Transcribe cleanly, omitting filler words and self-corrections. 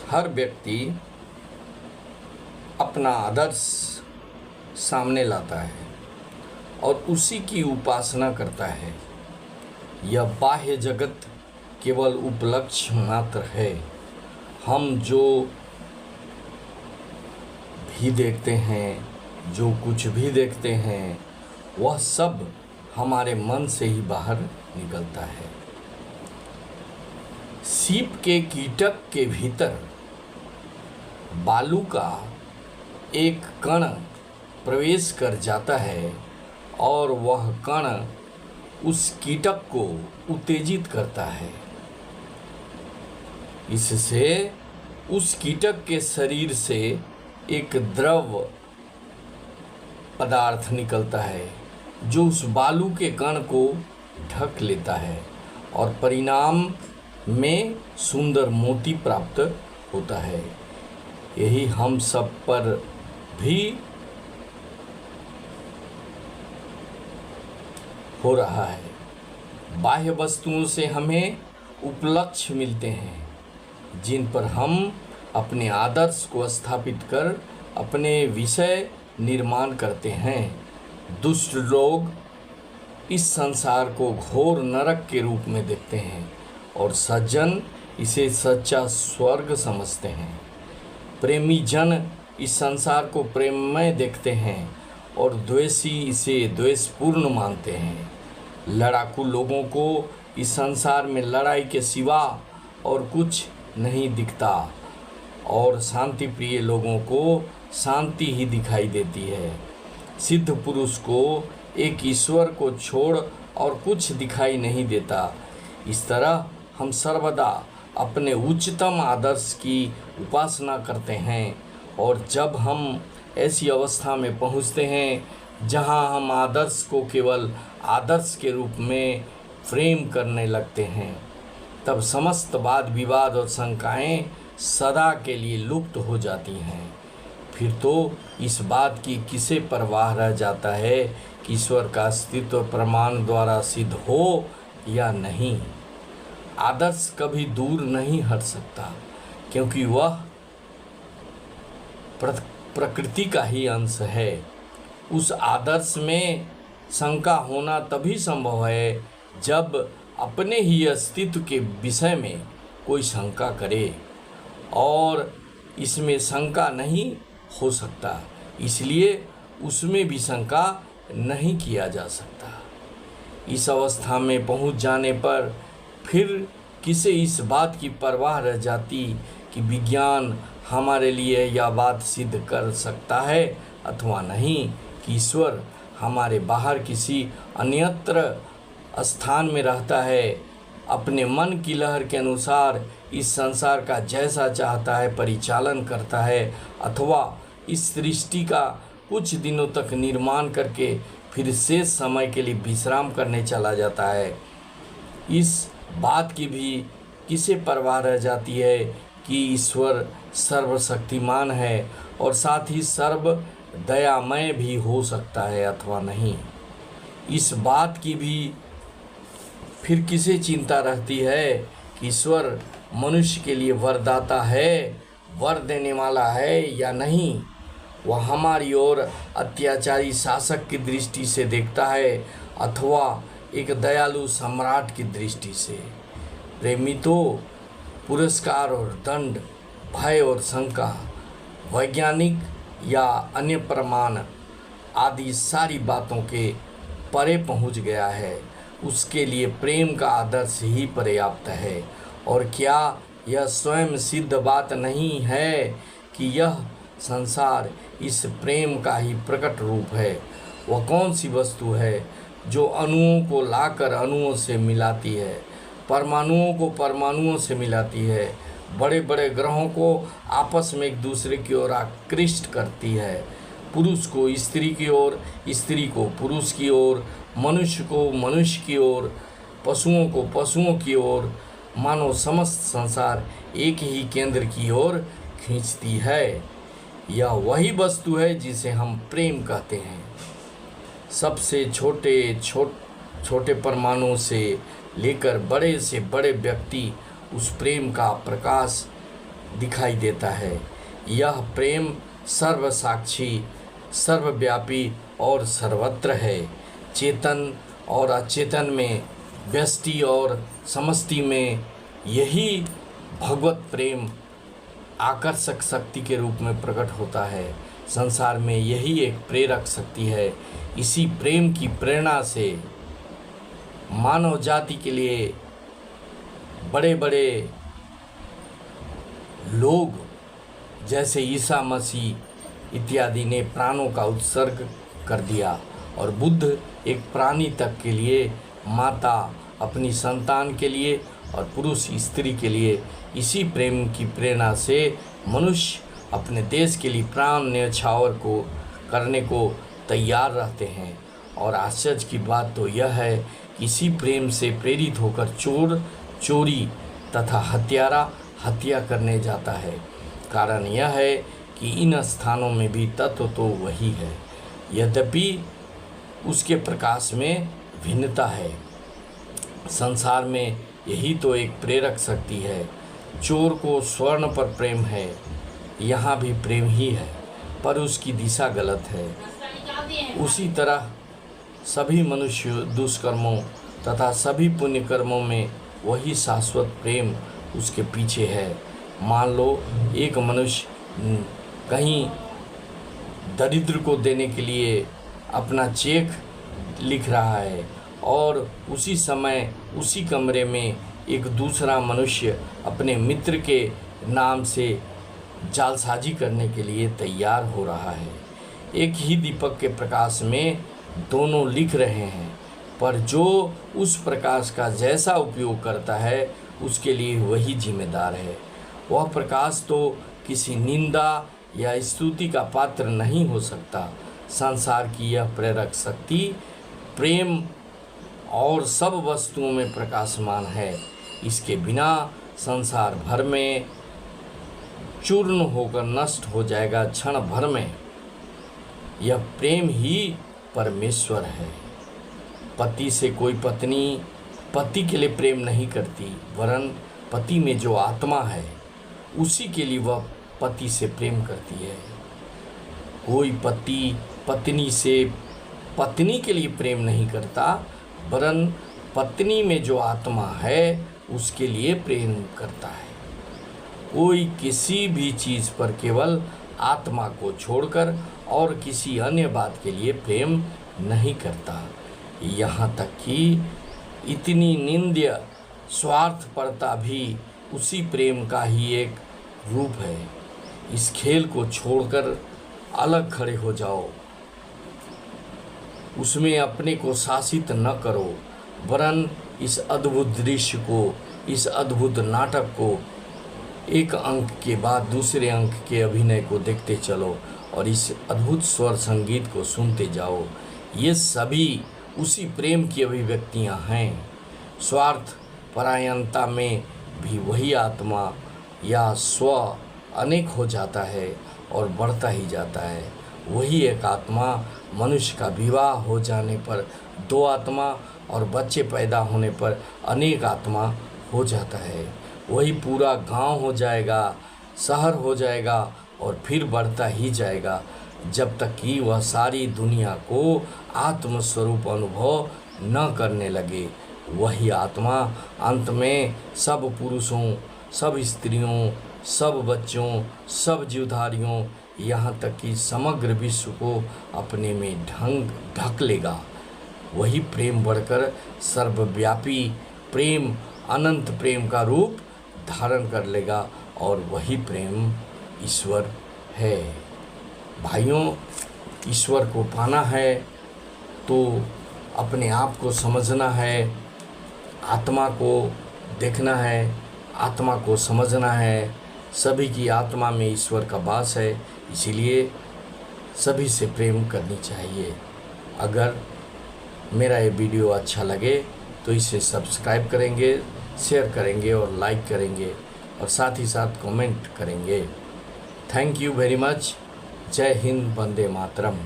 हर व्यक्ति अपना आदर्श सामने लाता है और उसी की उपासना करता है। यह बाह्य जगत केवल उपलक्ष्य मात्र है। हम जो भी देखते हैं, जो कुछ भी देखते हैं, वह सब हमारे मन से ही बाहर निकलता है। सीप के कीटक के भीतर बालू का एक कण प्रवेश कर जाता है और वह कण उस कीटक को उत्तेजित करता है। इससे उस कीटक के शरीर से एक द्रव पदार्थ निकलता है जो उस बालू के कण को ढक लेता है और परिणाम में सुंदर मोती प्राप्त होता है। यही हम सब पर भी हो रहा है। बाह्य वस्तुओं से हमें उपलक्ष्य मिलते हैं जिन पर हम अपने आदर्श को स्थापित कर अपने विषय निर्माण करते हैं। दुष्ट लोग इस संसार को घोर नरक के रूप में देखते हैं और सज्जन इसे सच्चा स्वर्ग समझते हैं। प्रेमी जन इस संसार को प्रेममय देखते हैं और द्वेषी इसे द्वेषपूर्ण मानते हैं। लड़ाकू लोगों को इस संसार में लड़ाई के सिवा और कुछ नहीं दिखता और शांति प्रिय लोगों को शांति ही दिखाई देती है। सिद्ध पुरुष को एक ईश्वर को छोड़ और कुछ दिखाई नहीं देता। इस तरह हम सर्वदा अपने उच्चतम आदर्श की उपासना करते हैं और जब हम ऐसी अवस्था में पहुंचते हैं जहां हम आदर्श को केवल आदर्श के रूप में फ्रेम करने लगते हैं, तब समस्त वाद विवाद और शंकाएं सदा के लिए लुप्त हो जाती हैं। फिर तो इस बात की किसे परवाह रह जाता है कि ईश्वर का अस्तित्व प्रमाण द्वारा सिद्ध हो या नहीं। आदर्श कभी दूर नहीं हट सकता क्योंकि वह प्रकृति का ही अंश है। उस आदर्श में शंका होना तभी संभव है जब अपने ही अस्तित्व के विषय में कोई शंका करे, और इसमें शंका नहीं हो सकता, इसलिए उसमें भी शंका नहीं किया जा सकता। इस अवस्था में पहुंच जाने पर फिर किसे इस बात की परवाह रह जाती कि विज्ञान हमारे लिए यह बात सिद्ध कर सकता है अथवा नहीं कि ईश्वर हमारे बाहर किसी अन्यत्र स्थान में रहता है, अपने मन की लहर के अनुसार इस संसार का जैसा चाहता है परिचालन करता है, अथवा इस सृष्टि का कुछ दिनों तक निर्माण करके फिर शेष समय के लिए विश्राम करने चला जाता है। इस बात की भी किसे परवाह रह जाती है कि ईश्वर सर्वशक्तिमान है और साथ ही सर्व दयामय भी हो सकता है अथवा नहीं। इस बात की भी फिर किसे चिंता रहती है कि ईश्वर मनुष्य के लिए वरदाता है, वर देने वाला है या नहीं। वह हमारी ओर अत्याचारी शासक की दृष्टि से देखता है अथवा एक दयालु सम्राट की दृष्टि से। प्रेमी तो पुरस्कार और दंड, भय और शंका, वैज्ञानिक या अन्य प्रमाण आदि सारी बातों के परे पहुंच गया है। उसके लिए प्रेम का आदर्श ही पर्याप्त है। और क्या यह स्वयं सिद्ध बात नहीं है कि यह संसार इस प्रेम का ही प्रकट रूप है। वह कौन सी वस्तु है जो अणुओं को लाकर अणुओं से मिलाती है, परमाणुओं को परमाणुओं से मिलाती है, बड़े बड़े ग्रहों को आपस में एक दूसरे की ओर आकृष्ट करती है, पुरुष को स्त्री की ओर, स्त्री को पुरुष की ओर, मनुष्य को मनुष्य की ओर, पशुओं को पशुओं की ओर, मानो समस्त संसार एक ही केंद्र की ओर खींचती है। यह वही वस्तु है जिसे हम प्रेम कहते हैं। सबसे छोटे परमाणु से लेकर बड़े से बड़े व्यक्ति उस प्रेम का प्रकाश दिखाई देता है। यह प्रेम सर्वसाक्षी, सर्वव्यापी और सर्वत्र है। चेतन और अचेतन में, व्यष्टि और समष्टि में यही भगवत प्रेम आकर्षक शक्ति के रूप में प्रकट होता है। संसार में यही एक प्रेरक शक्ति है। इसी प्रेम की प्रेरणा से मानव जाति के लिए बड़े बड़े लोग जैसे ईसा मसीह इत्यादि ने प्राणों का उत्सर्ग कर दिया, और बुद्ध एक प्राणी तक के लिए, माता अपनी संतान के लिए और पुरुष स्त्री के लिए, इसी प्रेम की प्रेरणा से मनुष्य अपने देश के लिए प्राण न्यौछावर को करने को तैयार रहते हैं। और आश्चर्य की बात तो यह है कि इसी प्रेम से प्रेरित होकर चोर चोरी तथा हत्यारा हत्या करने जाता है। कारण यह है कि इन स्थानों में भी तत्व तो वही है, यद्यपि उसके प्रकाश में भिन्नता है। संसार में यही तो एक प्रेरक शक्ति है। चोर को स्वर्ण पर प्रेम है, यहाँ भी प्रेम ही है, पर उसकी दिशा गलत है। उसी तरह सभी मनुष्य दुष्कर्मों तथा सभी पुण्य कर्मों में वही शाश्वत प्रेम उसके पीछे है। मान लो एक मनुष्य कहीं दरिद्र को देने के लिए अपना चेक लिख रहा है, और उसी समय उसी कमरे में एक दूसरा मनुष्य अपने मित्र के नाम से जालसाजी करने के लिए तैयार हो रहा है। एक ही दीपक के प्रकाश में दोनों लिख रहे हैं, पर जो उस प्रकाश का जैसा उपयोग करता है उसके लिए वही जिम्मेदार है। वह प्रकाश तो किसी निंदा या स्तुति का पात्र नहीं हो सकता। संसार की यह प्रेरक शक्ति प्रेम और सब वस्तुओं में प्रकाशमान है। इसके बिना संसार भर में चूर्ण होकर नष्ट हो जाएगा क्षण भर में। यह प्रेम ही परमेश्वर है। पति से कोई पत्नी पति के लिए प्रेम नहीं करती, वरन पति में जो आत्मा है उसी के लिए वह पति से प्रेम करती है। कोई पति पत्नी से पत्नी के लिए प्रेम नहीं करता, वरन पत्नी में जो आत्मा है उसके लिए प्रेम करता है। कोई किसी भी चीज़ पर केवल आत्मा को छोड़कर और किसी अन्य बात के लिए प्रेम नहीं करता। यहाँ तक कि इतनी निंद्य स्वार्थपरता भी उसी प्रेम का ही एक रूप है। इस खेल को छोड़कर अलग खड़े हो जाओ, उसमें अपने को शासित न करो, वरन इस अद्भुत दृश्य को, इस अद्भुत नाटक को एक अंक के बाद दूसरे अंक के अभिनय को देखते चलो और इस अद्भुत स्वर संगीत को सुनते जाओ। ये सभी उसी प्रेम की अभिव्यक्तियाँ हैं। स्वार्थ परायणता में भी वही आत्मा या स्व अनेक हो जाता है और बढ़ता ही जाता है। वही एक आत्मा मनुष्य का विवाह हो जाने पर दो आत्मा और बच्चे पैदा होने पर अनेक आत्मा हो जाता है। वही पूरा गांव हो जाएगा, शहर हो जाएगा और फिर बढ़ता ही जाएगा जब तक कि वह सारी दुनिया को आत्मस्वरूप अनुभव न करने लगे। वही आत्मा अंत में सब पुरुषों, सब स्त्रियों, सब बच्चों, सब जीवधारियों, यहाँ तक कि समग्र विश्व को अपने में ढक लेगा। वही प्रेम बढ़कर सर्वव्यापी प्रेम, अनंत प्रेम का रूप धारण कर लेगा और वही प्रेम ईश्वर है। भाइयों, ईश्वर को पाना है तो अपने आप को समझना है, आत्मा को देखना है, आत्मा को समझना है। सभी की आत्मा में ईश्वर का वास है, इसीलिए सभी से प्रेम करनी चाहिए। अगर मेरा ये वीडियो अच्छा लगे तो इसे सब्सक्राइब करेंगे, शेयर करेंगे और लाइक करेंगे और साथ ही साथ कमेंट करेंगे। Thank you very much. जय हिंद, वंदे मातरम।